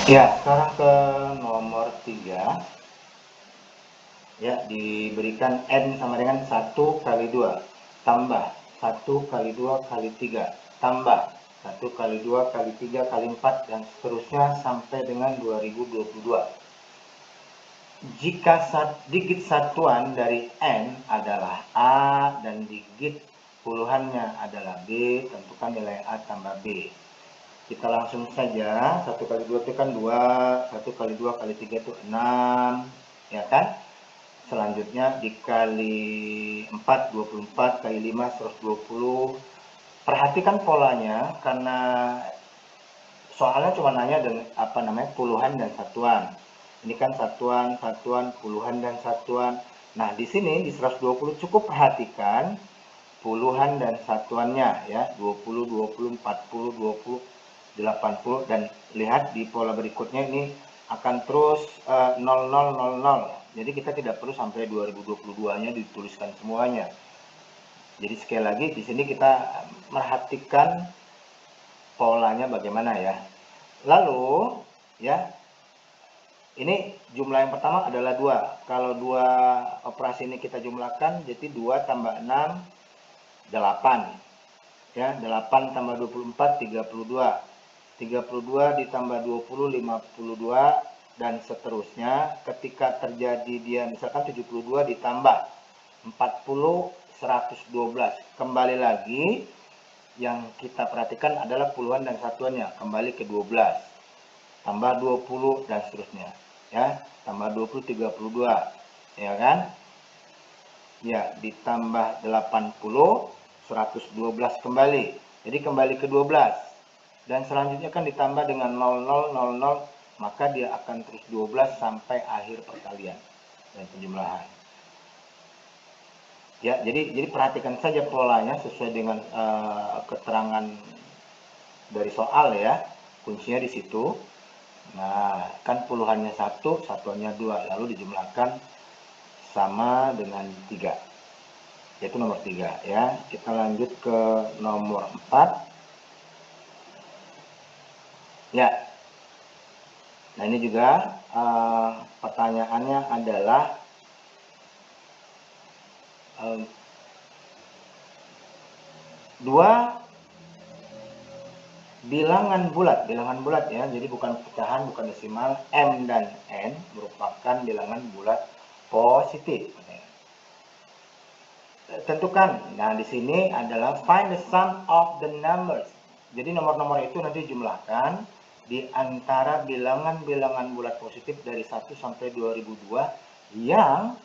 Ya, sekarang ke nomor 3. Ya, diberikan N sama dengan 1 kali 2 tambah 1 kali 2 kali 3 tambah 1 kali 2 kali 3 kali 4 dan seterusnya sampai dengan 2022. Jika digit satuan dari N adalah A dan digit puluhannya adalah B, tentukan nilai A tambah B. Kita langsung saja, 1 kali 2 itu kan 2, 1 kali 2 kali 3 itu 6, ya kan? Selanjutnya dikali 4, 24, kali 5, 120. Perhatikan polanya, karena soalnya cuma nanya dengan puluhan dan satuan. Ini kan satuan, satuan, puluhan dan satuan. Nah, di sini di 120 cukup perhatikan puluhan dan satuannya ya, 20, 20, 40, 20, 80, dan lihat di pola berikutnya ini akan terus 0000. Jadi kita tidak perlu sampai 2022-nya dituliskan semuanya. Jadi sekali lagi di sini kita perhatikan polanya bagaimana ya. Lalu ya, ini jumlah yang pertama adalah 2. Kalau 2 operasi ini kita jumlahkan, jadi 2 tambah 6, 8. Ya, 8 tambah 24, 32. 32 ditambah 20, 52, dan seterusnya. Ketika terjadi dia misalkan 72 ditambah 40, 112. Kembali lagi, yang kita perhatikan adalah puluhan dan satuannya. Kembali ke 12. Tambah 20 dan seterusnya. Ya, tambah 20, 32. Ya kan? Ya, ditambah 80, 112 kembali. Jadi kembali ke 12. Dan selanjutnya kan ditambah dengan 0000, maka dia akan terus 12 sampai akhir perkalian dan penjumlahan. Ya, jadi perhatikan saja polanya sesuai dengan keterangan dari soal ya. Kuncinya di situ. Nah, kan puluhannya 1, satuannya 2, lalu dijumlahkan sama dengan 3. Yaitu nomor 3 ya. Kita lanjut ke nomor 4. Ya. Nah, ini juga pertanyaannya adalah dua bilangan bulat ya, jadi bukan pecahan, bukan desimal. M dan N merupakan bilangan bulat positif. Tentukan. Nah, di sini adalah find the sum of the numbers. Jadi nomor-nomor itu nanti jumlahkan di antara bilangan-bilangan bulat positif dari 1 sampai 2002 yang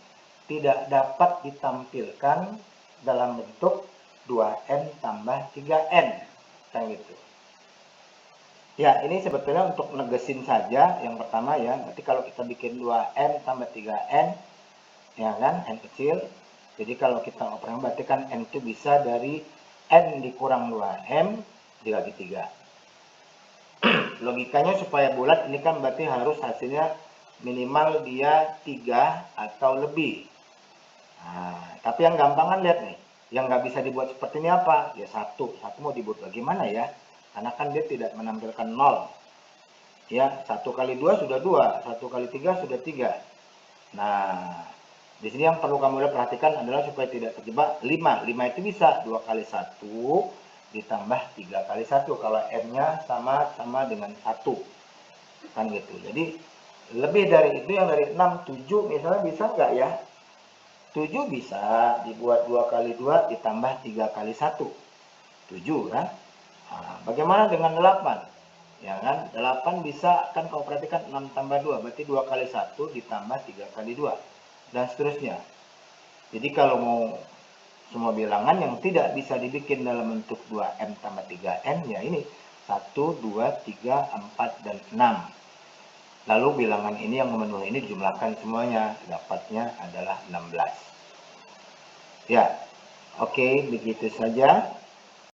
tidak dapat ditampilkan dalam bentuk 2N tambah 3N. Kan gitu. Ya, ini sebetulnya untuk negesin saja yang pertama ya. Nanti kalau kita bikin 2N tambah 3N, ya kan, N kecil. Jadi kalau kita operasi berarti kan N itu bisa dari N dikurang 2M dibagi 3. Logikanya supaya bulat ini kan berarti harus hasilnya minimal dia 3 atau lebih. Nah, tapi yang gampang kan lihat nih. Yang nggak bisa dibuat seperti ini apa? Ya 1. 1 mau dibuat bagaimana ya? Karena kan dia tidak menampilkan 0. Ya, 1 kali 2 sudah 2. 1 kali 3 sudah 3. Nah, di sini yang perlu kamu perhatikan adalah supaya tidak terjebak 5. 5 itu bisa 2 kali 1 ditambah 3 kali 1 kalau M-nya sama dengan 1. Kan gitu. Jadi lebih dari itu, yang dari 6, 7 misalnya bisa nggak ya? 7 bisa dibuat 2 kali 2 ditambah 3 kali 1. 7 kan? Nah, bagaimana dengan 8? Ya kan? 8 bisa kan kau perhatikan 6 tambah 2 berarti 2 kali 1 ditambah 3 kali 2 dan seterusnya. Jadi kalau mau semua bilangan yang tidak bisa dibikin dalam bentuk 2M tambah 3N ya ini 1, 2, 3, 4, dan 6. Lalu bilangan ini yang memenuhi ini dijumlahkan semuanya, dapatnya adalah 16. Ya, oke, begitu saja.